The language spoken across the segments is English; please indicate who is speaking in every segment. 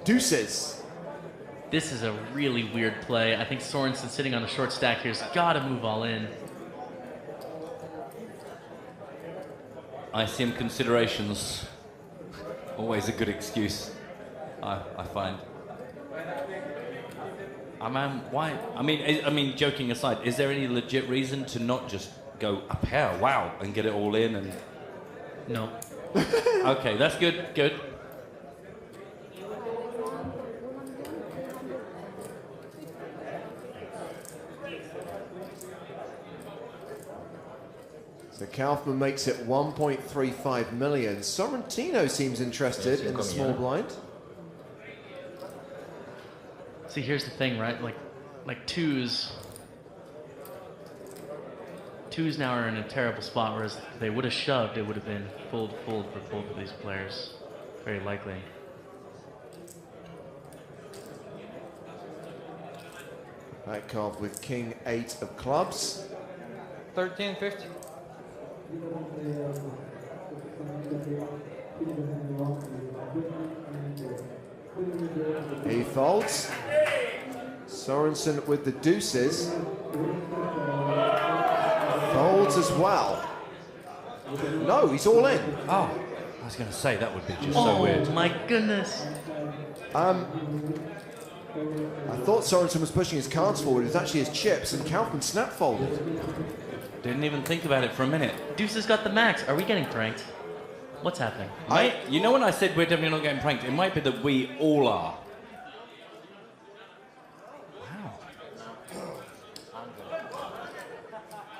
Speaker 1: Deuces.
Speaker 2: This is a really weird play. I think Sorensen sitting on a short stack here has got to move all in.
Speaker 3: ICM considerations. Always a good excuse, I find. Why? I mean, joking aside, is there any legit reason to not just go a pair, wow, and get it all in? And
Speaker 2: no.
Speaker 3: Okay, that's good. Good.
Speaker 1: So Kaufman makes it 1.35 million. Sorrentino seems interested in the small blind.
Speaker 2: See, here's the thing, right? Like twos now are in a terrible spot, whereas if they would have shoved, it would have been fold for both of these players, very likely.
Speaker 1: Patkov with king 8 of clubs.
Speaker 4: 1350.
Speaker 1: He folds. Sorensen with the deuces. Folds as well. No, he's all in.
Speaker 3: Oh, I was going to say that would be just so weird.
Speaker 2: Oh my goodness.
Speaker 1: I thought Sorensen was pushing his cards forward. It was actually his chips, and Kaufman snap folded.
Speaker 3: Didn't even think about it for a minute.
Speaker 2: Deuce has got the max. Are we getting pranked? What's happening?
Speaker 3: You know when I said we're definitely not getting pranked, it might be that we all are.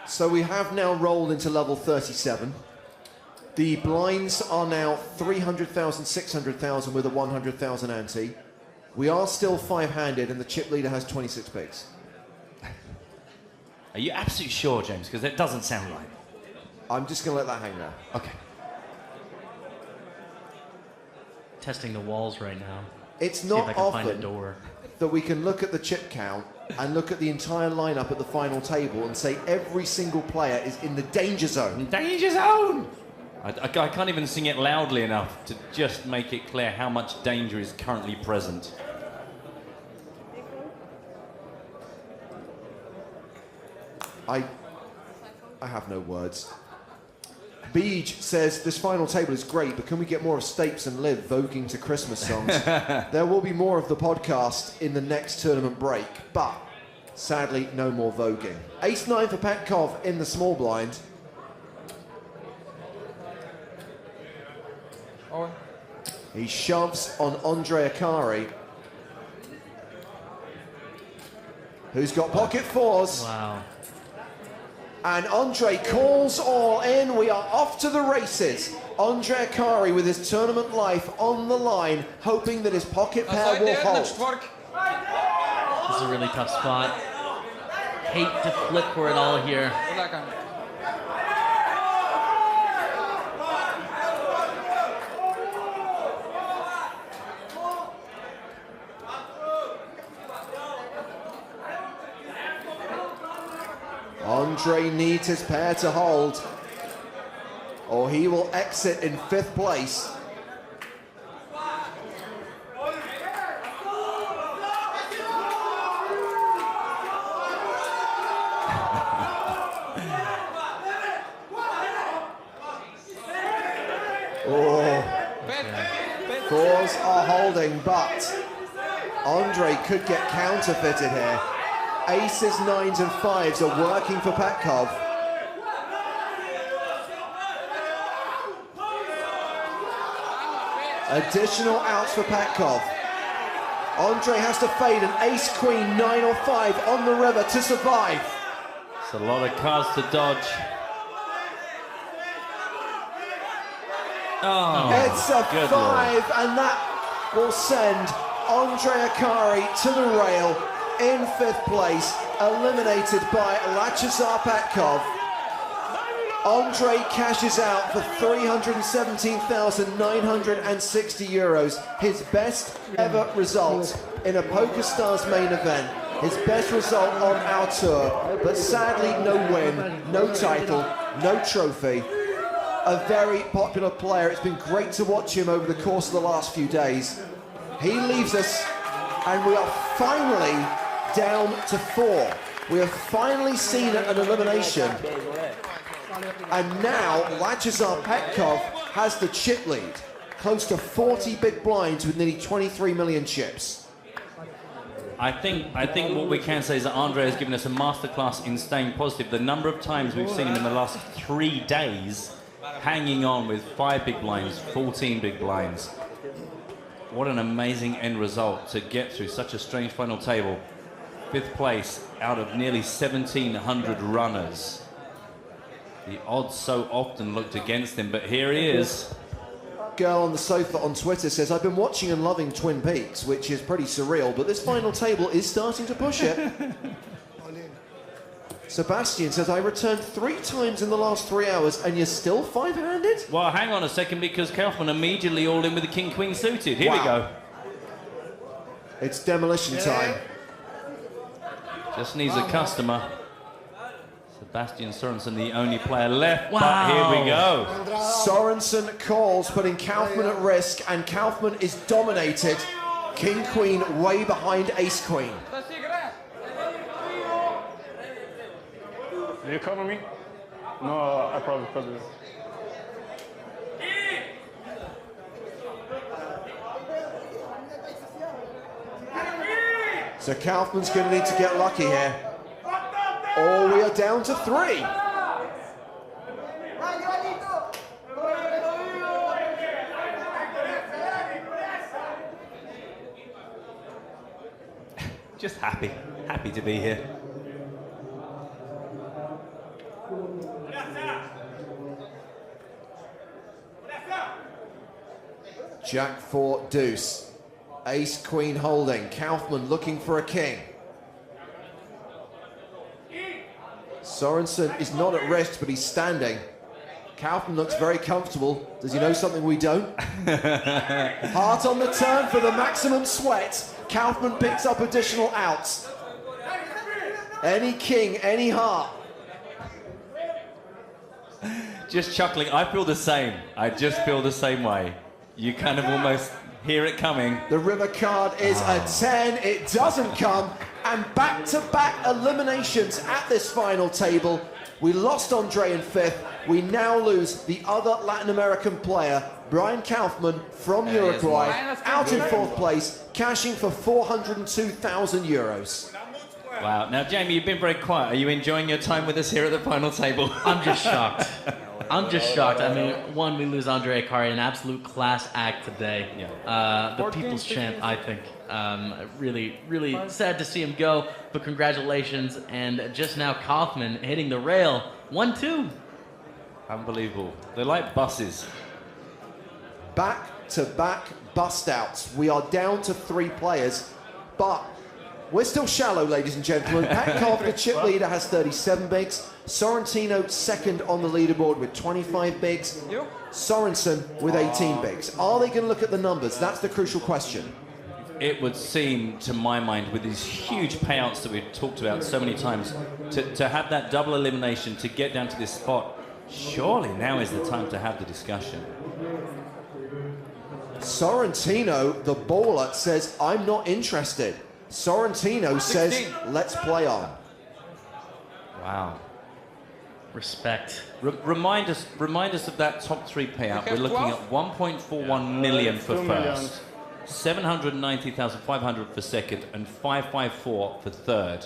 Speaker 1: So we have now rolled into level 37. The blinds are now 300,000, 600,000 with a 100,000 ante. We are still 5-handed, and the chip leader has 26 bigs.
Speaker 3: Are you absolutely sure, James? Because that doesn't sound right.
Speaker 1: I'm just going to let that hang there.
Speaker 3: Okay.
Speaker 2: Testing the walls right now.
Speaker 1: It's
Speaker 2: See
Speaker 1: not
Speaker 2: if I can find a
Speaker 1: often
Speaker 2: door.
Speaker 1: that we can look at the chip count and look at the entire lineup at the final table and say every single player is in the danger zone.
Speaker 3: Danger zone! I can't even sing it loudly enough to just make it clear how much danger is currently present.
Speaker 1: I have no words. Beej says, this final table is great, but can we get more of Stapes and Liv voguing to Christmas songs? There will be more of the podcast in the next tournament break, but sadly, no more voguing. Ace-9 for Patkov in the small blind.
Speaker 4: Oh.
Speaker 1: He shoves on Andre Akari, who's got pocket fours.
Speaker 2: Wow.
Speaker 1: And Andre calls all in. We are off to the races. Andre Akari with his tournament life on the line, hoping that his pocket pair will hold.
Speaker 2: This is a really tough spot. Hate to flip for it all here.
Speaker 1: Andre needs his pair to hold, or he will exit in 5th place. Fours are holding, but Andre could get counterfeited here. Aces, 9s and 5s are working for Patkov. Additional outs for Patkov. Andre has to fade an ace, queen, 9 or 5 on the river to survive.
Speaker 3: It's a lot of cards to dodge. Oh,
Speaker 1: it's a 5,
Speaker 3: Lord.
Speaker 1: and that will send Andre Akari to the rail in 5th place, eliminated by Lachazar Patkov. Andre cashes out for €317,960, his best ever result in a PokerStars main event, his best result on our tour, but sadly no win, no title, no trophy. A very popular player. It's been great to watch him over the course of the last few days. He leaves us, and we are finally down to 4. We have finally seen an elimination, and now Lachazar Petkov has the chip lead, close to 40 big blinds with nearly 23 million chips.
Speaker 3: I think what we can say is that Andre has given us a masterclass in staying positive. The number of times we've seen him in the last 3 days hanging on with 5 big blinds, 14 big blinds. What an amazing end result to get through such a strange final table. 5th place out of nearly 1,700 runners. The odds so often looked against him, but here he is.
Speaker 1: Girl on the sofa on Twitter says, I've been watching and loving Twin Peaks, which is pretty surreal, but this final table is starting to push it. Sebastian says, I returned 3 times in the last 3 hours and you're still 5-handed?
Speaker 3: Well, hang on a second, because Kaufman immediately all in with the king-queen suited. Here we go.
Speaker 1: It's demolition time.
Speaker 3: Just needs a customer. Sebastian Sorensen, the only player left, but here we go.
Speaker 1: Sorensen calls, putting Kaufman at risk, and Kaufman is dominated. King-Queen way behind Ace-Queen.
Speaker 5: Do you cover me? No, I probably cover you.
Speaker 1: So Kaufman's going to need to get lucky here. Or we are down to 3.
Speaker 3: Just happy to be here.
Speaker 1: Jack 4 deuce. Ace Queen holding. Kaufman looking for a king. Sorensen is not at risk, but he's standing. Kaufman looks very comfortable. Does he know something we don't? Heart on the turn for the maximum sweat. Kaufman picks up additional outs. Any king, any heart.
Speaker 3: Just chuckling. I feel the same. I just feel the same way. You kind of almost hear it coming.
Speaker 1: The river card is a 10. It doesn't come. And back-to-back eliminations at this final table. We lost Andre in 5th. We now lose the other Latin American player, Brian Kaufman from Uruguay, out in 4th place, cashing for 402,000 euros.
Speaker 3: Wow. Now, Jamie, you've been very quiet. Are you enjoying your time with us here at the final table?
Speaker 2: I'm just shocked. I'm just shocked. I mean, one, we lose Andre Akari, an absolute class act today.
Speaker 3: Yeah.
Speaker 2: The People's Champ, I think. Really, really sad to see him go, but congratulations. And just now, Kaufman hitting the rail. 1-2.
Speaker 3: Unbelievable. They're like buses.
Speaker 1: Back-to-back bust-outs. We are down to 3 players, but we're still shallow, ladies and gentlemen. Petkov, the chip leader, has 37 bigs. Sorrentino second on the leaderboard with 25 bigs. Sorensen with 18 bigs. Are they going to look at the numbers? That's the crucial question.
Speaker 3: It would seem, to my mind, with these huge payouts that we've talked about so many times, to have that double elimination, to get down to this spot, surely now is the time to have the discussion.
Speaker 1: Sorrentino, the baller, says, I'm not interested. Sorrentino says, let's play on.
Speaker 3: Wow.
Speaker 2: Respect.
Speaker 3: Remind us of that top 3 payout. We're looking at 1.41 million for first, 790,500 for second, and 554 for third.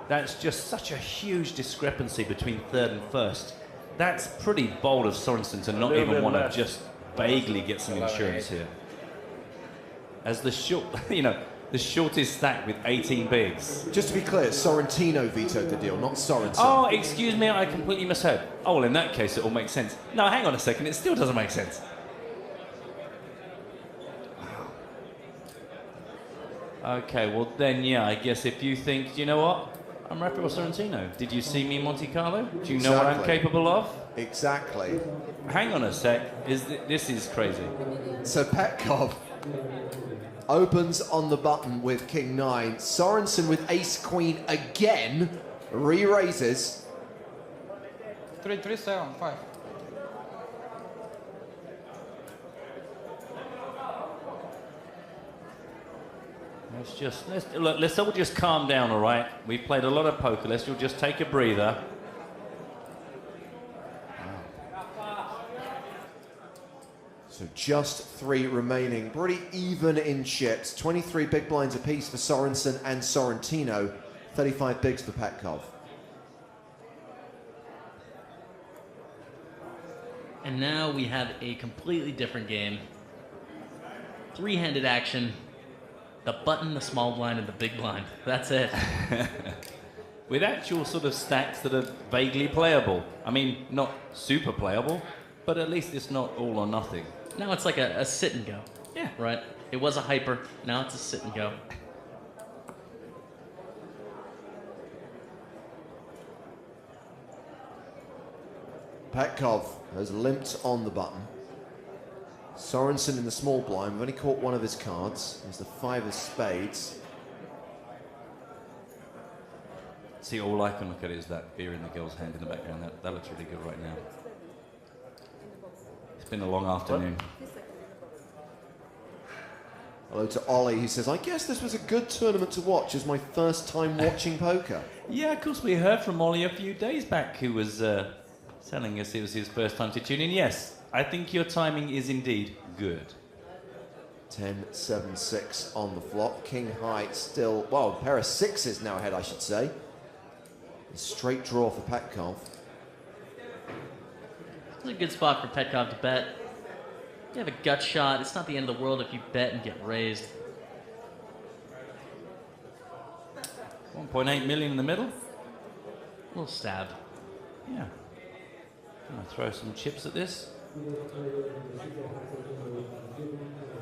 Speaker 3: That's just such a huge discrepancy between third and first. That's pretty bold of Sorensen to not even want to just vaguely get some insurance here. As the short, the shortest stack with 18 bigs.
Speaker 1: Just to be clear, Sorrentino vetoed the deal, not Sorensen.
Speaker 3: Oh, excuse me, I completely misheard. Oh, well, in that case, it all makes sense. No, hang on a second, it still doesn't make sense. Okay, well then, yeah, I guess if you think, you know what? I'm Rafael Sorrentino. Did you see me in Monte Carlo? Do you know what I'm capable of?
Speaker 1: Exactly.
Speaker 3: Hang on a sec. This is crazy.
Speaker 1: So Petkov opens on the button with King 9. Sorensen with Ace Queen again. Re-raises.
Speaker 4: 3-3-7-5.
Speaker 3: Let's all just calm down, all right? We've played a lot of poker. Let's all just take a breather.
Speaker 1: So just 3 remaining. Pretty even in chips. 23 big blinds apiece for Sorensen and Sorrentino. 35 bigs for Petkov.
Speaker 2: And now we have a completely different game. 3-handed action. The button, the small blind, and the big blind. That's it.
Speaker 3: With actual sort of stacks that are vaguely playable. I mean, not super playable, but at least it's not all or nothing.
Speaker 2: Now it's like a sit and go.
Speaker 3: Yeah.
Speaker 2: Right? It was a hyper. Now it's a sit and go.
Speaker 1: Petkov has limped on the button. Sorensen in the small blind. We've only caught one of his cards. There's the 5 of spades.
Speaker 3: See, all I can look at is that beer in the girl's hand in the background. That looks really good right now. It's been a long afternoon.
Speaker 1: Hello to Ollie, who says, I guess this was a good tournament to watch as my first time watching poker.
Speaker 3: Yeah, of course, we heard from Ollie a few days back who was telling us it was his first time to tune in. Yes, I think your timing is indeed good.
Speaker 1: 10, 7, 6 on the flop. King high still, well, a pair of 6s now ahead, I should say. A straight draw for Petkov.
Speaker 2: It's a good spot for Petkov to bet. You have a gut shot. It's not the end of the world if you bet and get raised.
Speaker 3: 1.8 million in the middle.
Speaker 2: A little stab.
Speaker 3: Yeah. Gonna throw some chips at this.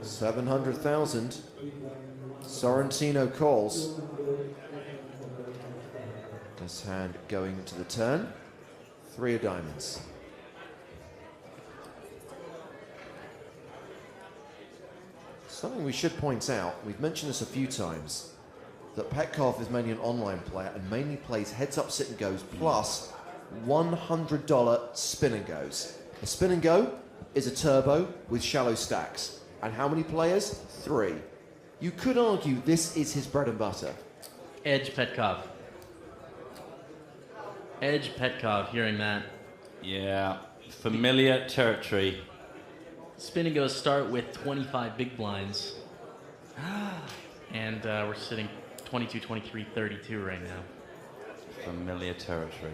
Speaker 1: 700,000. Sorrentino calls. This hand going to the turn. 3 of diamonds. Something we should point out, we've mentioned this a few times, that Petkov is mainly an online player and mainly plays heads-up sit and goes plus $100 spin and goes. A spin and go is a turbo with shallow stacks. And how many players? 3. You could argue this is his bread and butter.
Speaker 2: Edge Petkov. Edge Petkov, hearing that.
Speaker 3: Yeah, familiar territory.
Speaker 2: Spin and goes start with 25 big blinds. And we're sitting 22, 23, 32 right now.
Speaker 3: Familiar territory.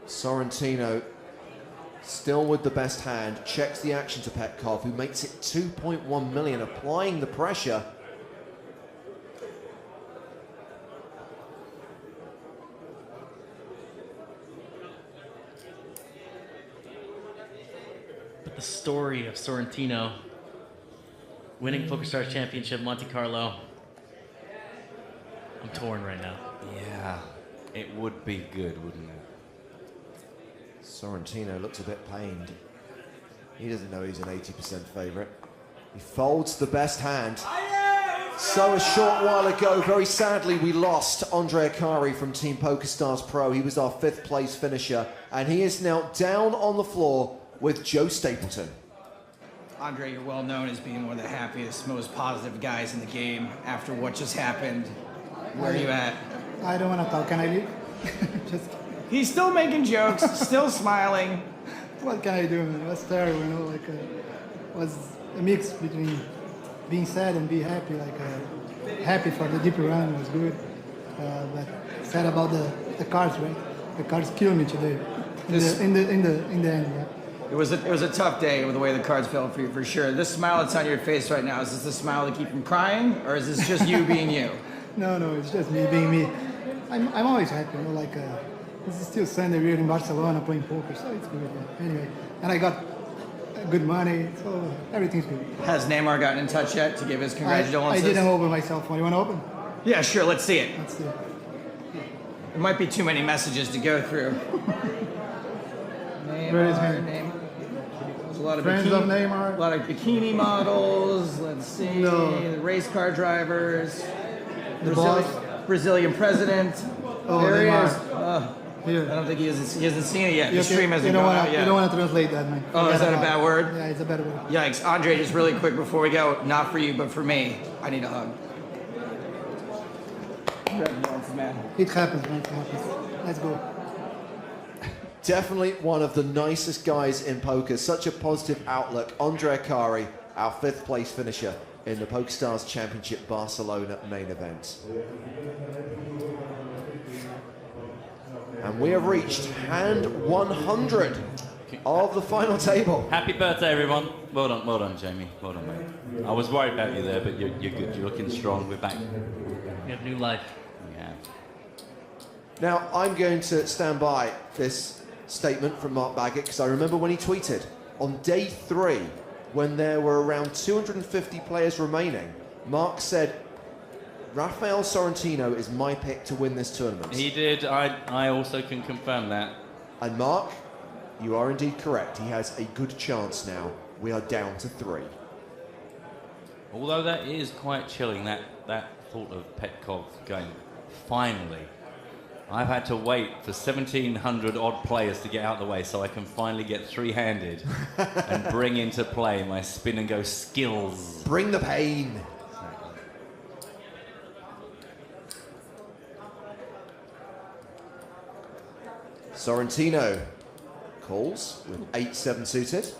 Speaker 1: Sorrentino still with the best hand, checks the action to Petkov, who makes it 2.1 million, applying the pressure.
Speaker 2: But the story of Sorrentino winning PokerStars Championship Monte Carlo, I'm torn right now.
Speaker 3: Yeah, it would be good, wouldn't it?
Speaker 1: Sorrentino looks a bit pained. He doesn't know he's an 80% favorite. He folds the best hand. So a short while ago, very sadly, we lost Andre Akari from Team PokerStars Pro. He was our 5th place finisher, and he is now down on the floor with Joe Stapleton.
Speaker 6: Andre, you're well known as being one of the happiest, most positive guys in the game. After what just happened, where are you at?
Speaker 7: I don't want to talk. Can I leave? Just.
Speaker 6: He's still making jokes, still smiling.
Speaker 7: What can I do, man? It was terrible, you know. Like, was a mix between being sad and being happy. Like, happy for the deep run was good, but sad about the cards, right? The cards killed me today. In the end, yeah.
Speaker 6: It was a tough day with the way the cards fell for you, for sure. This smile that's on your face right now, is this the smile to keep from crying, or is this just you being you?
Speaker 7: No, it's just me being me. I'm always happy, you know. Like, this is still Sunday. We're in Barcelona playing poker, so it's good. Yeah. Anyway, and I got good money, so everything's good.
Speaker 6: Has Neymar gotten in touch yet to give his congratulations?
Speaker 7: I didn't open my cell phone. You want to open?
Speaker 6: Yeah, sure. Let's see it.
Speaker 7: Let's see it.
Speaker 6: There might be too many messages to go through.
Speaker 7: Where is he?
Speaker 6: There's a lot of
Speaker 7: Friends of Neymar.
Speaker 6: A lot of bikini models. Let's see.
Speaker 7: No.
Speaker 6: The race car drivers.
Speaker 7: The boss.
Speaker 6: Brazilian president.
Speaker 7: Oh,
Speaker 6: there he
Speaker 7: Neymar.
Speaker 6: is.
Speaker 7: Here.
Speaker 6: I don't think he hasn't seen it yet.
Speaker 7: You
Speaker 6: The stream hasn't gone out yet.
Speaker 7: You don't want to translate that, man.
Speaker 6: Oh, is that a
Speaker 7: Forget
Speaker 6: bad
Speaker 7: about it.
Speaker 6: word?
Speaker 7: Yeah, it's a bad word.
Speaker 6: Yikes. Andre, just really quick before we go, not for you, but for me, I need a hug. Congratulations, man.
Speaker 7: It happens, man. It happens. Let's go.
Speaker 1: Definitely one of the nicest guys in poker. Such a positive outlook. Andre Akari, our 5th place finisher in the PokerStars Championship Barcelona main event. And we have reached hand 100 of the final table.
Speaker 3: Happy birthday, everyone. Well done, Jamie. Well done, mate. I was worried about you there, but you're good. You're looking strong. We're back.
Speaker 2: You have new life.
Speaker 3: Yeah.
Speaker 1: Now, I'm going to stand by this statement from Mark Baggett because I remember when he tweeted on day 3, when there were around 250 players remaining, Mark said, Rafael Sorrentino is my pick to win this tournament.
Speaker 3: He did. I also can confirm that.
Speaker 1: And Mark, you are indeed correct. He has a good chance now. We are down to 3.
Speaker 3: Although that is quite chilling, that thought of Petkov going, finally. I've had to wait for 1,700 odd players to get out of the way so I can finally get 3-handed and bring into play my spin and go skills.
Speaker 1: Bring the pain. Sorrentino calls with 8-7 suited.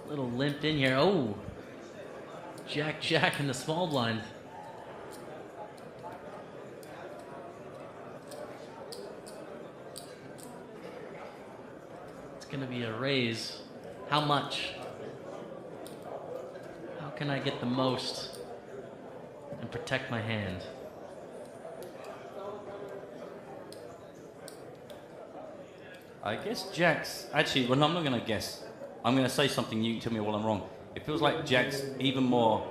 Speaker 2: Little limped in here. Oh, Jack in the small blind. It's gonna be a raise. How much? How can I get the most and protect my hand?
Speaker 3: I guess Jack's... Actually, well, I'm not going to guess. I'm going to say something, you can tell me while I'm wrong. It feels like Jack's even more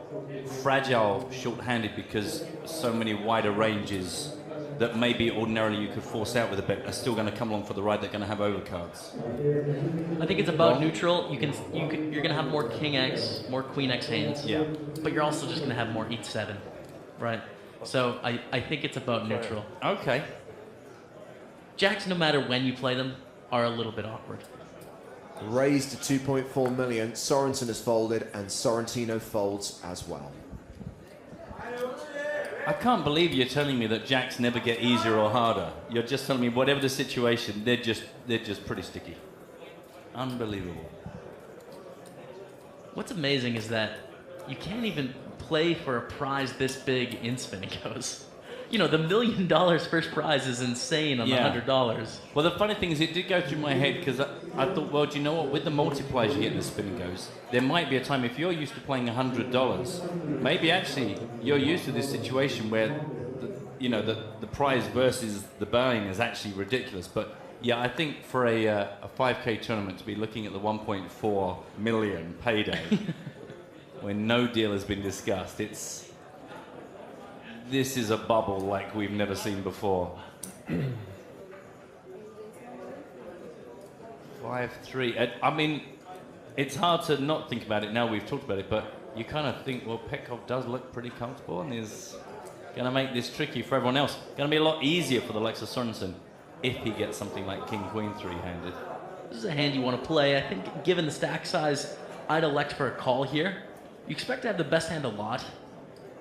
Speaker 3: fragile, short-handed, because so many wider ranges that maybe ordinarily you could force out with a bet are still going to come along for the ride. They're going to have overcards.
Speaker 2: I think it's about neutral. You're gonna have more King X, more Queen X hands.
Speaker 3: Yeah.
Speaker 2: But you're also just gonna have more E7, right? So I think it's about neutral.
Speaker 3: Okay.
Speaker 2: Jacks, no matter when you play them, are a little bit awkward.
Speaker 1: Raised to 2.4 million. Sorensen has folded, and Sorrentino folds as well.
Speaker 3: I can't believe you're telling me that Jacks never get easier or harder. You're just telling me whatever the situation, they're just pretty sticky. Unbelievable.
Speaker 2: What's amazing is that you can't even play for a prize this big in spin and goes. You know, the $1 million first prize is insane on
Speaker 3: Yeah.
Speaker 2: the $100.
Speaker 3: Well, the funny thing is, it did go through my head because I thought, well, do you know what? With the multipliers you get in the spin and goes, there might be a time if you're used to playing $100, maybe actually you're used to this situation where, the prize versus the buy-in is actually ridiculous. But yeah, I think for a 5K tournament to be looking at the 1.4 million payday when no deal has been discussed, this is a bubble like we've never seen before. 5-3. I mean, it's hard to not think about it now we've talked about it, but you kind of think, well, Petkov does look pretty comfortable and is going to make this tricky for everyone else. Going to be a lot easier for the likes of Sorensen if he gets something like King-Queen 3-handed.
Speaker 2: This is a hand you want to play. I think given the stack size, I'd elect for a call here. You expect to have the best hand a lot,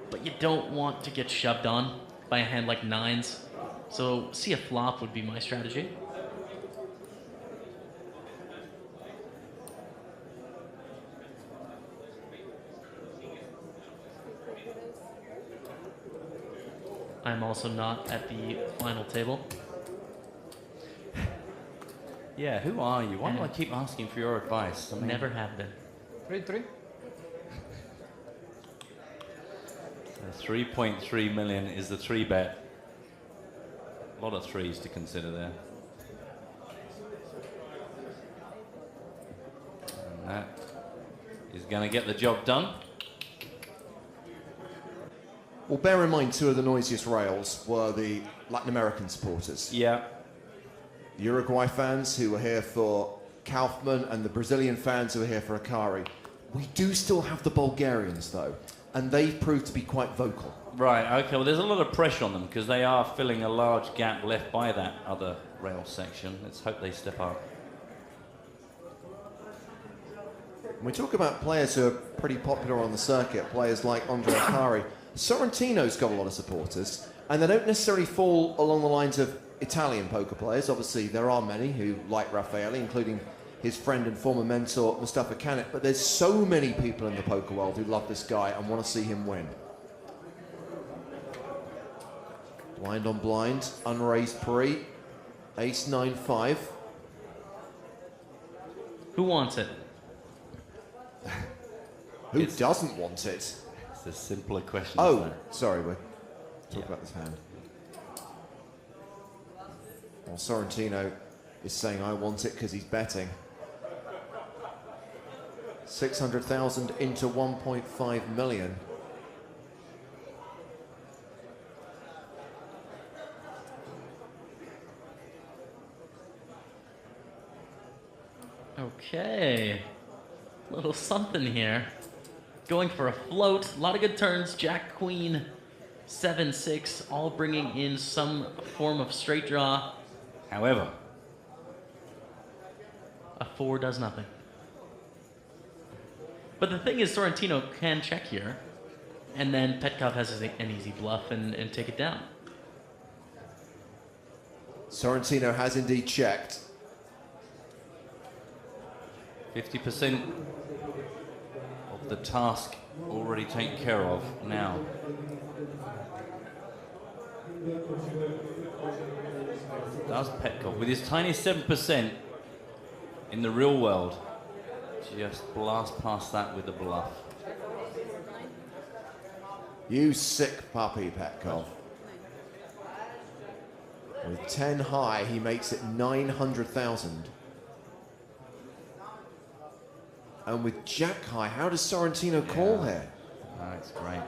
Speaker 2: but you don't want to get shoved on by a hand like 9s. So see a flop would be my strategy. I'm also not at the final table.
Speaker 3: Yeah, who are you? Why do I keep asking for your advice? I mean,
Speaker 2: Never have been.
Speaker 4: 3-3.
Speaker 3: 3.3 million is the 3-bet. A lot of threes to consider there. And that is going to get the job done.
Speaker 1: Well, bear in mind, 2 of the noisiest rails were the Latin American supporters.
Speaker 3: Yeah.
Speaker 1: The Uruguay fans who were here for Kaufman and the Brazilian fans who were here for Akari. We do still have the Bulgarians, though, and they've proved to be quite vocal.
Speaker 3: Right, okay. Well, there's a lot of pressure on them because they are filling a large gap left by that other rail section. Let's hope they step up.
Speaker 1: When we talk about players who are pretty popular on the circuit, players like Andre Akari, Sorrentino's got a lot of supporters, and they don't necessarily fall along the lines of Italian poker players. Obviously, there are many who like Raffaele, including his friend and former mentor, Mustafa Canet, but there's so many people in the poker world who love this guy and want to see him win. Blind on blind, unraised pre, ace 9-5.
Speaker 2: Who wants it?
Speaker 1: Who doesn't want it?
Speaker 3: It's a simpler question.
Speaker 1: Oh, sorry, we're talking about this hand. Well, Sorrentino is saying I want it because he's betting. 600,000 into 1.5 million.
Speaker 2: Okay. Little something here. Going for a float. A lot of good turns. Jack, Queen, 7-6, all bringing in some form of straight draw.
Speaker 3: However,
Speaker 2: A 4 does nothing. But the thing is, Sorrentino can check here, and then Petkov has an easy bluff and take it down.
Speaker 1: Sorrentino has indeed checked.
Speaker 3: 50% of the task already taken care of now. Does Petkov, with his tiny 7% in the real world, just blast past that with a bluff.
Speaker 1: You sick puppy, Petkov. With 10 high, he makes it 900,000. And with Jack high, how does Sorrentino call here?
Speaker 3: Oh, it's great.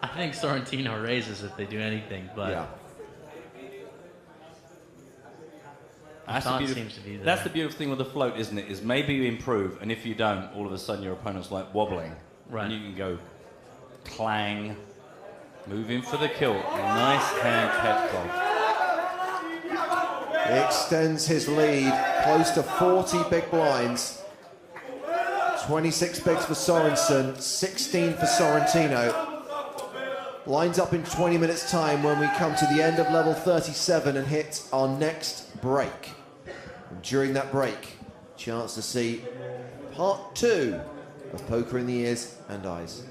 Speaker 2: I think Sorrentino raises if they do anything, but
Speaker 1: Yeah.
Speaker 2: seems to be there.
Speaker 3: That's the beautiful thing with the float, isn't it? Is maybe you improve, and if you don't, all of a sudden your opponent's like wobbling.
Speaker 2: Right.
Speaker 3: And you can go clang, move in for the kill. Nice hand, Petkov.
Speaker 1: He extends his lead close to 40 big blinds. 26 bigs for Sorensen, 16 for Sorrentino. Lines up in 20 minutes time when we come to the end of level 37 and hit our next break. And during that break, chance to see part 2 of Poker in the Ears and Eyes.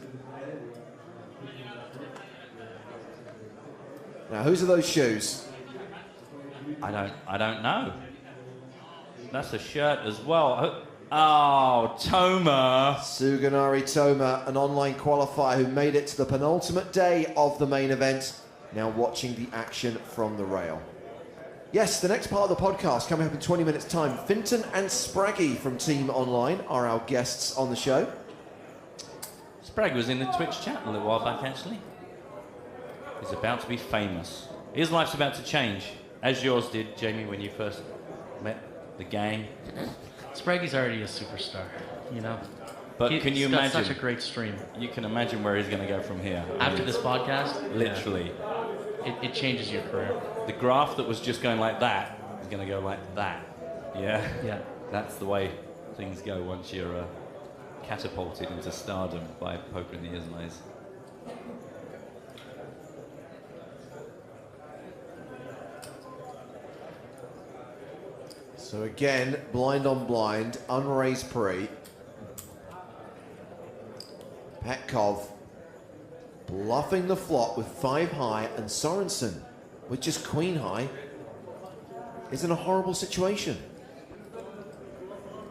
Speaker 1: Now, whose are those shoes?
Speaker 3: I don't know. That's a shirt as well. Oh, Toma.
Speaker 1: Suganari Toma, an online qualifier who made it to the penultimate day of the main event, now watching the action from the rail. Yes, the next part of the podcast coming up in 20 minutes' time. Finton and Spraggy from Team Online are our guests on the show.
Speaker 3: Spragg was in the Twitch chat a little while back, actually. He's about to be famous. His life's about to change, as yours did, Jamie, when you first met the gang.
Speaker 2: Spraggy's already a superstar, you know?
Speaker 3: But can you imagine?
Speaker 2: Such a great stream.
Speaker 3: You can imagine where he's going to go from here.
Speaker 2: After this podcast?
Speaker 3: Literally.
Speaker 2: Yeah. It changes your career.
Speaker 3: The graph that was just going like that is going to go like that. Yeah?
Speaker 2: Yeah.
Speaker 3: That's the way things go once you're catapulted into stardom by Poker in the Ears and Eyes.
Speaker 1: So again, blind on blind, unraised pre. Petkov bluffing the flop with 5 high, and Sorensen with just queen high is in a horrible situation.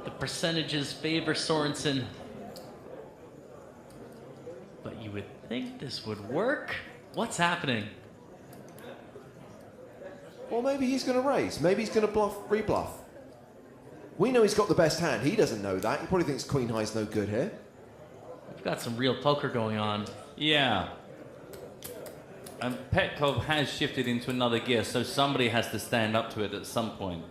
Speaker 2: The percentages favor Sorensen. But you would think this would work? What's happening?
Speaker 1: Well, maybe he's going to raise. Maybe he's going to bluff, rebluff. We know he's got the best hand. He doesn't know that. He probably thinks queen high's no good here.
Speaker 2: We've got some real poker going on.
Speaker 3: Yeah. And Petkov has shifted into another gear, so somebody has to stand up to it at some point.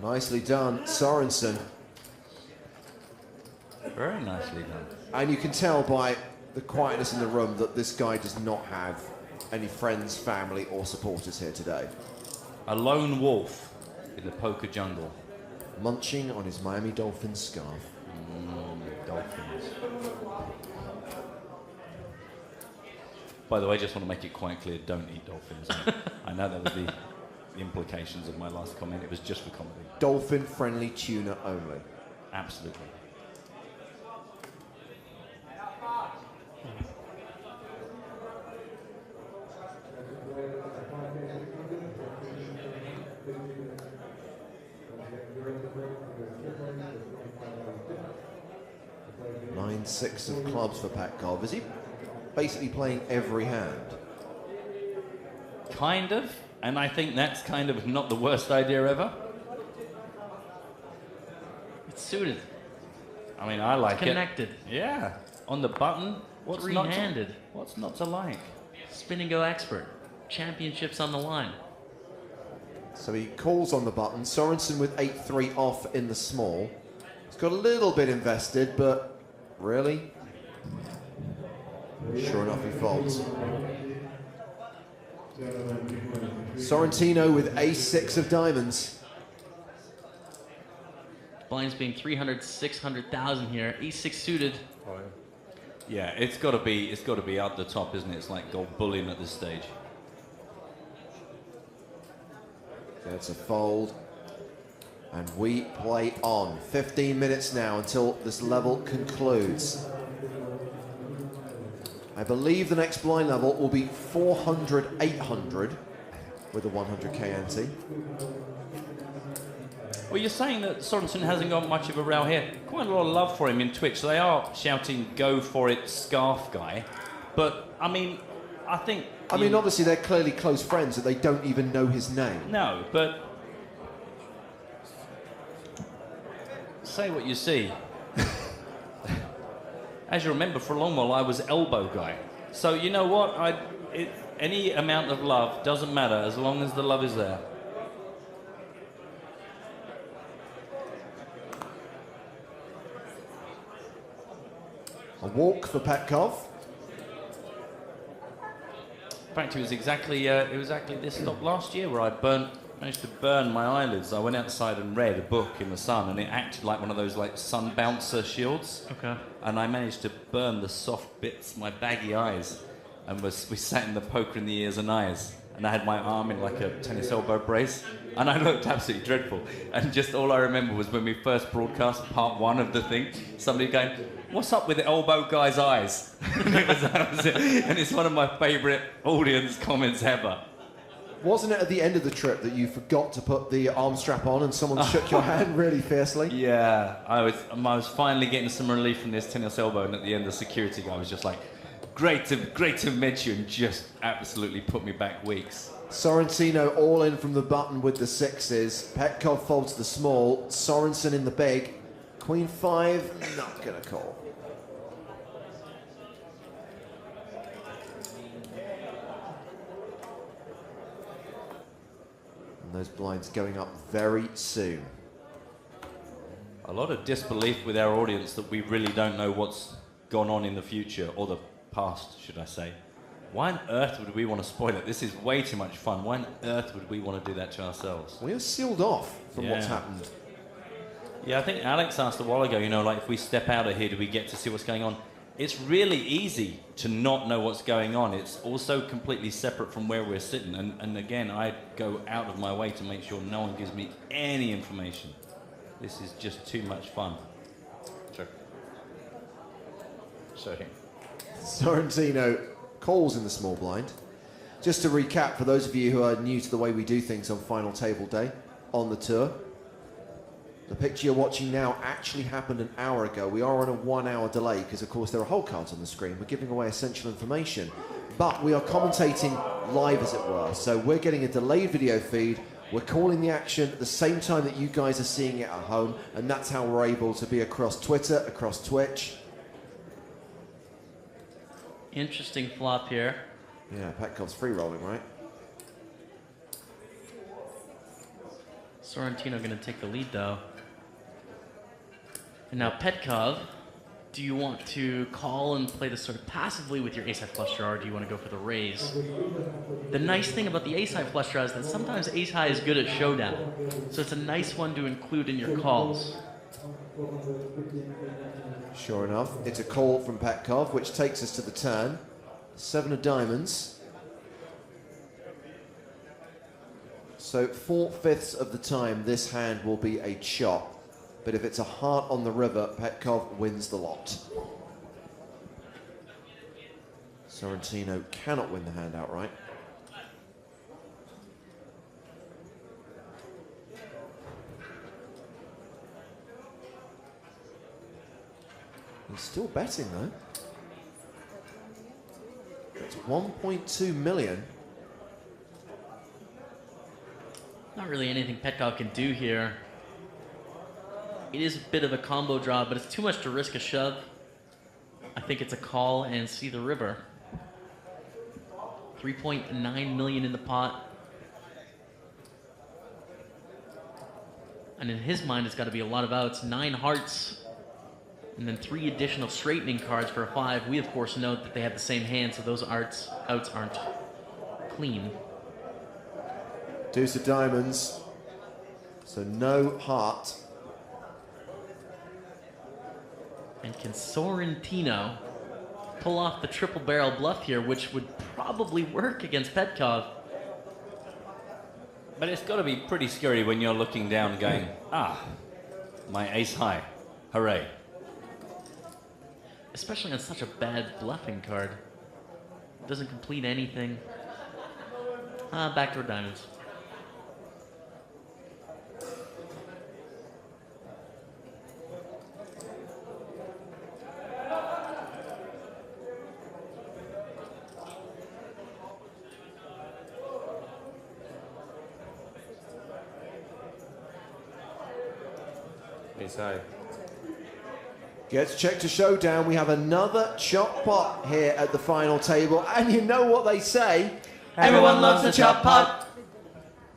Speaker 1: Nicely done, Sorensen.
Speaker 3: Very nicely done.
Speaker 1: And you can tell by the quietness in the room that this guy does not have any friends, family, or supporters here today.
Speaker 3: A lone wolf in the poker jungle.
Speaker 1: Munching on his Miami Dolphins scarf.
Speaker 3: Dolphins. By the way, I just want to make it quite clear, don't eat dolphins. I know that was the implications of my last comment. It was just for comedy.
Speaker 1: Dolphin-friendly tuna only.
Speaker 3: Absolutely.
Speaker 1: Nine, 6 of clubs for Petkov. Is he basically playing every hand?
Speaker 3: Kind of, and I think that's kind of not the worst idea ever.
Speaker 2: It's suited.
Speaker 3: I mean, I like
Speaker 2: Connected.
Speaker 3: it. Yeah, on the button. What's not to,
Speaker 2: Three-handed.
Speaker 3: what's not to like?
Speaker 2: Spin and go expert. Championships on the line.
Speaker 1: So he calls on the button. Sorensen with 8-3 off in the small. He's got a little bit invested, but really? Sure enough, he folds. Sorrentino with ace-6 of diamonds.
Speaker 2: Blinds being 300, 600,000 here. E6 suited.
Speaker 3: Yeah, it's got to be at the top, isn't it? It's like gold bullion at this stage.
Speaker 1: That's a fold. And we play on. 15 minutes now until this level concludes. I believe the next blind level will be 400, 800 with a 100k ante.
Speaker 3: Well, you're saying that Sorensen hasn't got much of a row here. Quite a lot of love for him in Twitch. They are shouting, "Go for it, scarf guy." But, I mean, I think...
Speaker 1: I mean, obviously they're clearly close friends that they don't even know his name.
Speaker 3: No, but... Say what you see. As you remember, for a long while I was elbow guy. So, you know what? Any amount of love doesn't matter as long as the love is there.
Speaker 1: A walk for Petkov.
Speaker 3: In fact, it was exactly this stop last year where I managed to burn my eyelids. I went outside and read a book in the sun, and it acted like one of those like sun bouncer shields.
Speaker 2: Okay.
Speaker 3: And I managed to burn the soft bits, my baggy eyes, and we sat in the poker in the ears and eyes. And I had my arm in like a tennis elbow brace, and I looked absolutely dreadful. And just all I remember was when we first broadcast part 1 of the thing, somebody going, "What's up with the elbow guy's eyes?" And that was it. And it's one of my favourite audience comments ever.
Speaker 1: Wasn't it at the end of the trip that you forgot to put the arm strap on and someone shook your hand really fiercely?
Speaker 3: Yeah, I was finally getting some relief from this tennis elbow, and at the end the security guy was just like, great to meet you, and just absolutely put me back weeks.
Speaker 1: Sorrentino all in from the button with the 6s. Petkov folds the small. Sorensen in the big. Queen 5, not gonna call. And those blinds going up very soon.
Speaker 3: A lot of disbelief with our audience that we really don't know what's gone on in the future, or the past, should I say. Why on earth would we want to spoil it? This is way too much fun. Why on earth would we want to do that to ourselves?
Speaker 1: We are sealed off from what's happened.
Speaker 3: Yeah, I think Alex asked a while ago, you know, like if we step out of here, do we get to see what's going on? It's really easy to not know what's going on. It's also completely separate from where we're sitting. And again, I go out of my way to make sure no one gives me any information. This is just too much fun.
Speaker 4: Sure. Sorry.
Speaker 1: Sorrentino calls in the small blind. Just to recap, for those of you who are new to the way we do things on Final Table Day on the tour, the picture you're watching now actually happened an hour ago. We are on a 1 hour delay because, of course, there are hole cards on the screen. We're giving away essential information. But we are commentating live, as it were. So we're getting a delayed video feed. We're calling the action at the same time that you guys are seeing it at home. And that's how we're able to be across Twitter, across Twitch.
Speaker 2: Interesting flop here.
Speaker 1: Yeah, Petkov's free rolling, right?
Speaker 2: Sorrentino going to take the lead, though. And now Petkov Do you want to call and play this sort of passively with your ace-high flush draw, or do you want to go for the raise? The nice thing about the ace-high flush draw is that sometimes ace-high is good at showdown, so it's a nice one to include in your calls.
Speaker 1: Sure enough, it's a call from Petkov, which takes us to the turn. 7 of diamonds. So 4/5 of the time, this hand will be a chop. But if it's a heart on the river, Petkov wins the lot. Sorrentino cannot win the hand outright. He's still betting though. It's 1.2 million.
Speaker 2: Not really anything Petkov can do here. It is a bit of a combo draw, but it's too much to risk a shove. I think it's a call and see the river. 3.9 million in the pot. And in his mind, it's got to be a lot of outs. 9 hearts, and then 3 additional straightening cards for a 5. We, of course, know that they have the same hand, so those outs aren't clean.
Speaker 1: Deuce of diamonds. So no heart.
Speaker 2: And can Sorrentino pull off the triple barrel bluff here, which would probably work against Petkov?
Speaker 3: But it's got to be pretty scary when you're looking down going, my ace high, hooray.
Speaker 2: Especially on such a bad bluffing card. Doesn't complete anything. Backdoor diamonds.
Speaker 5: Ace high.
Speaker 1: Gets checked to showdown. We have another chop pot here at the final table. And you know what they say?
Speaker 2: Everyone loves the chop pot.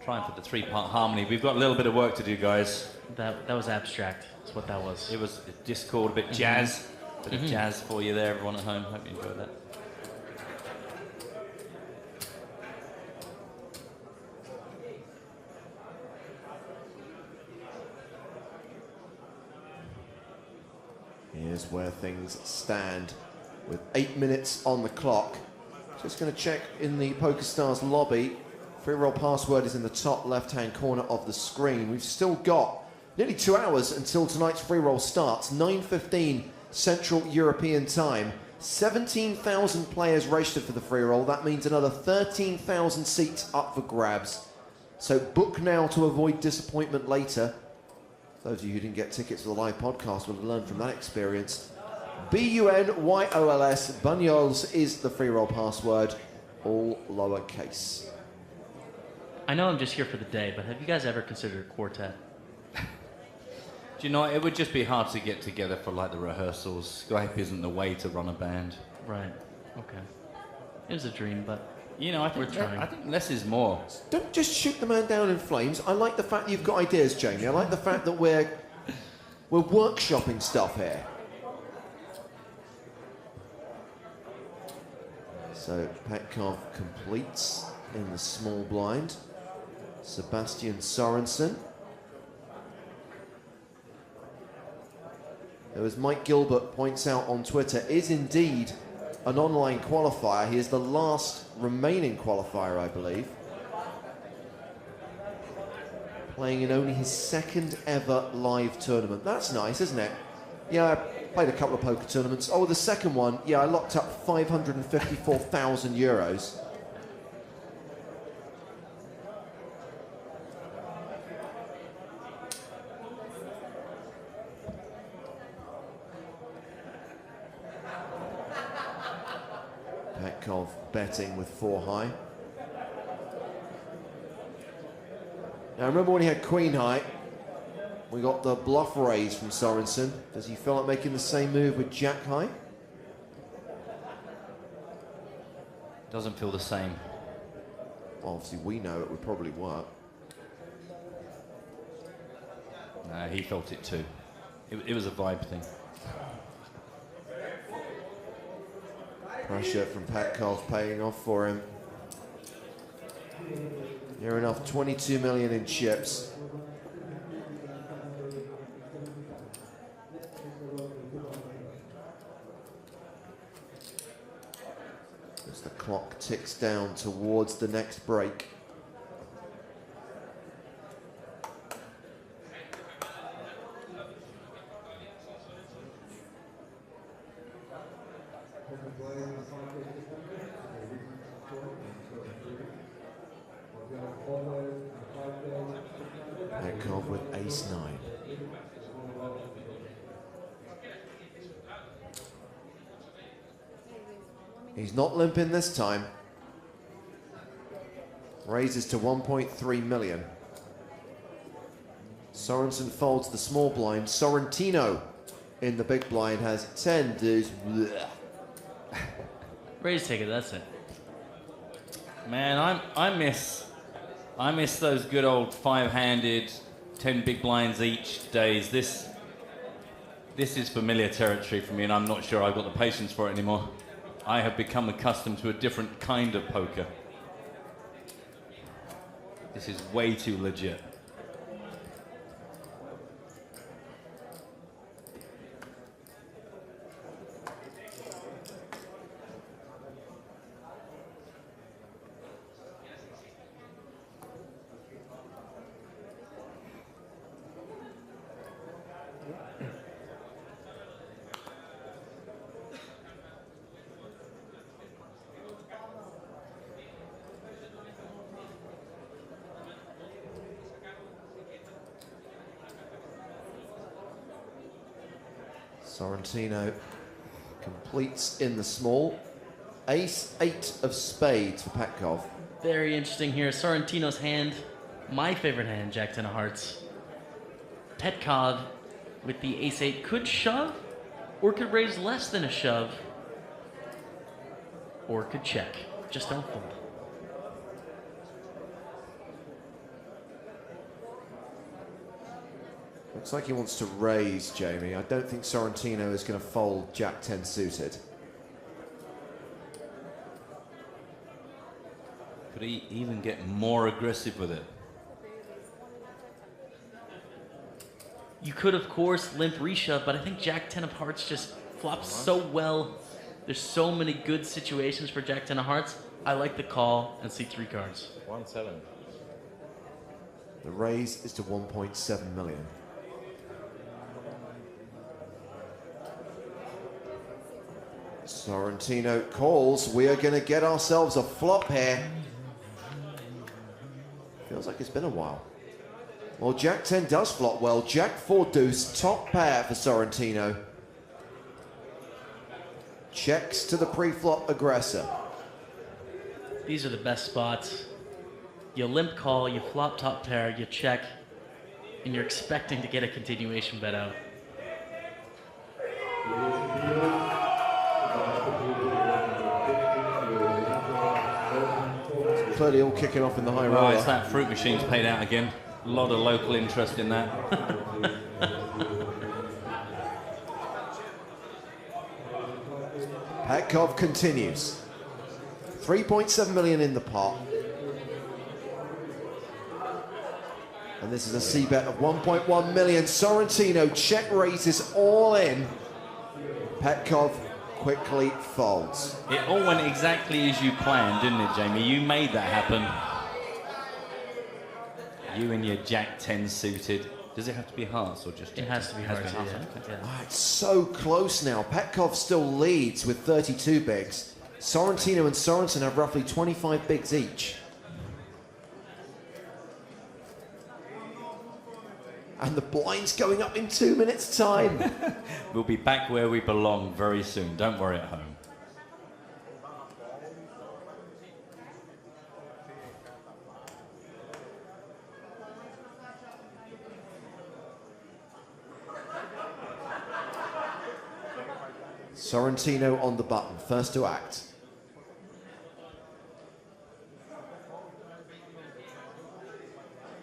Speaker 3: Trying for the 3-part harmony. We've got a little bit of work to do, guys.
Speaker 2: That was abstract. That's what that was.
Speaker 3: It was Discord, a bit jazz. Bit of jazz for you there, everyone at home. Hope you enjoyed that.
Speaker 1: Here's where things stand with 8 minutes on the clock. Just going to check in the PokerStars lobby. Free roll password is in the top left-hand corner of the screen. We've still got nearly 2 hours until tonight's free roll starts. 9:15 Central European time. 17,000 players registered for the free roll. That means another 13,000 seats up for grabs. So book now to avoid disappointment later. Those of you who didn't get tickets for the live podcast will have learned from that experience. BUNYOLS, Bunyols is the free roll password, all lowercase.
Speaker 2: I know I'm just here for the day, but have you guys ever considered a quartet?
Speaker 3: Do you know, it would just be hard to get together for like the rehearsals. Skype isn't the way to run a band.
Speaker 2: Right. Okay. It was a dream, but
Speaker 3: You know, I think less is more.
Speaker 1: Don't just shoot the man down in flames. I like the fact that you've got ideas, Jamie. I like the fact that we're workshopping stuff here. So Petkov completes in the small blind. Sebastian Sorensen. Though, as Mike Gilbert points out on Twitter, is indeed an online qualifier. He is the last remaining qualifier, I believe. Playing in only his second ever live tournament. That's nice, isn't it? Yeah, I played a couple of poker tournaments. Oh, the second one, yeah, I locked up 554,000 euros. Petkov betting with 4 high. Now remember when he had queen high, we got the bluff raise from Sorensen. Does he feel like making the same move with jack high?
Speaker 3: Doesn't feel the same.
Speaker 1: Well, obviously we know it would probably work.
Speaker 3: No, he felt it too. It was a vibe thing.
Speaker 1: Pressure from Petkov paying off for him. Near enough 22 million in chips. As the clock ticks down towards the next break. Petkov with ace-9. He's not limping this time. Raises to 1.3 million. Sorensen folds the small blind. Sorrentino in the big blind has 10 dudes.
Speaker 2: Raise ticket, that's it.
Speaker 3: Man, I miss those good old 5-handed, 10 big blinds each days. This is familiar territory for me, and I'm not sure I've got the patience for it anymore. I have become accustomed to a different kind of poker. This is way too legit.
Speaker 1: Sorrentino completes in the small. Ace-8 of spades for Petkov.
Speaker 2: Very interesting here. Sorrentino's hand, my favorite hand, Jack 10 of hearts. Petkov with the ace-8 could shove, or could raise less than a shove, or could check. Just don't fold.
Speaker 1: Looks like he wants to raise, Jamie. I don't think Sorrentino is going to fold Jack 10 suited.
Speaker 3: Could he even get more aggressive with it?
Speaker 2: You could, of course, limp reshove, but I think Jack 10 of hearts just flops so well. There's so many good situations for Jack 10 of hearts. I like the call and see 3 cards.
Speaker 5: 1-7.
Speaker 1: The raise is to 1.7 million. Sorrentino calls. We are going to get ourselves a flop here. Feels like it's been a while. Well, Jack 10 does flop well. Jack 4 deuce, top pair for Sorrentino. Checks to the pre-flop aggressor.
Speaker 2: These are the best spots. You limp call, you flop top pair, you check, and you're expecting to get a continuation bet out.
Speaker 1: Clearly all kicking off in the high
Speaker 3: Right,
Speaker 1: roller.
Speaker 3: it's that fruit machine's paid out again. A lot of local interest in that.
Speaker 1: Petkov continues. 3.7 million in the pot. And this is a C bet of 1.1 million. Sorrentino check raises all in. Petkov quickly folds.
Speaker 3: It all went exactly as you planned, didn't it, Jamie? You made that happen. You and your Jack 10 suited. Does it have to be hearts or just Jack
Speaker 2: It has to be
Speaker 3: 10?
Speaker 2: hearts,
Speaker 3: Has to be
Speaker 2: yeah.
Speaker 3: hearts, okay.
Speaker 2: Yeah.
Speaker 1: It's so close now. Petkov still leads with 32 bigs. Sorrentino and Sorensen have roughly 25 bigs each. And the blind's going up in 2 minutes' time.
Speaker 3: We'll be back where we belong very soon. Don't worry at home.
Speaker 1: Sorrentino on the button, first to act.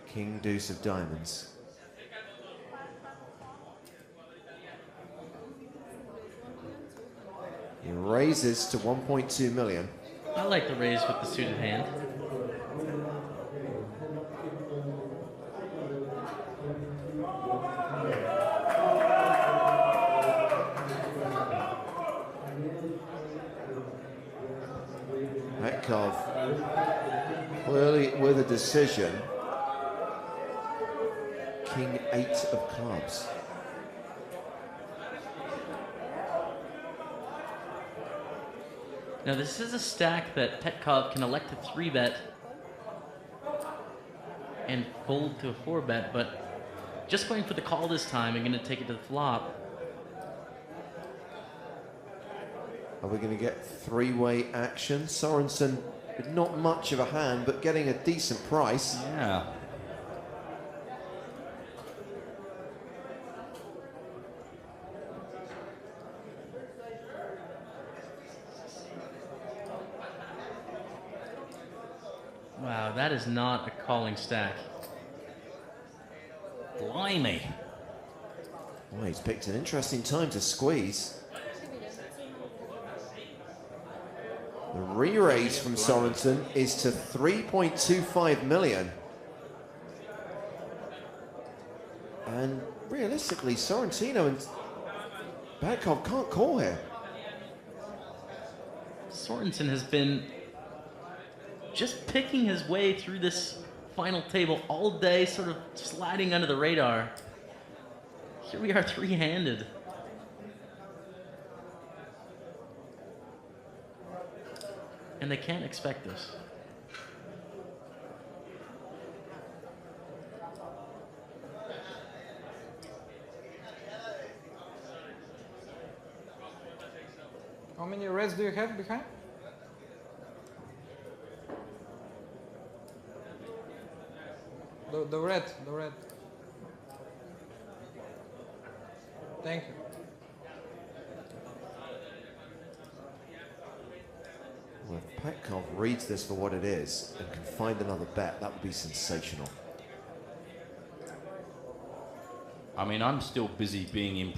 Speaker 1: King deuce of diamonds. He raises to 1.2 million.
Speaker 2: I like the raise with the suited hand.
Speaker 1: Petkov clearly with a decision. King 8 of clubs.
Speaker 2: Now this is a stack that Petkov can elect to 3-bet and fold to a 4-bet, but just going for the call this time and going to take it to the flop.
Speaker 1: Are we going to get three-way action? Sorensen with not much of a hand, but getting a decent price.
Speaker 3: Yeah.
Speaker 2: Wow, that is not a calling stack.
Speaker 3: Blimey.
Speaker 1: Well, he's picked an interesting time to squeeze. The re-raise from Sorensen is to 3.25 million. And realistically, Sorrentino and Petkov can't call here.
Speaker 2: Sorensen has been just picking his way through this final table all day, sort of sliding under the radar. Here we are three-handed. And they can't expect this.
Speaker 4: How many reds do you have behind? The red. Thank you.
Speaker 1: Well, if Petkov reads this for what it is and can find another bet, that would be sensational.
Speaker 3: I mean, I'm still busy being impressed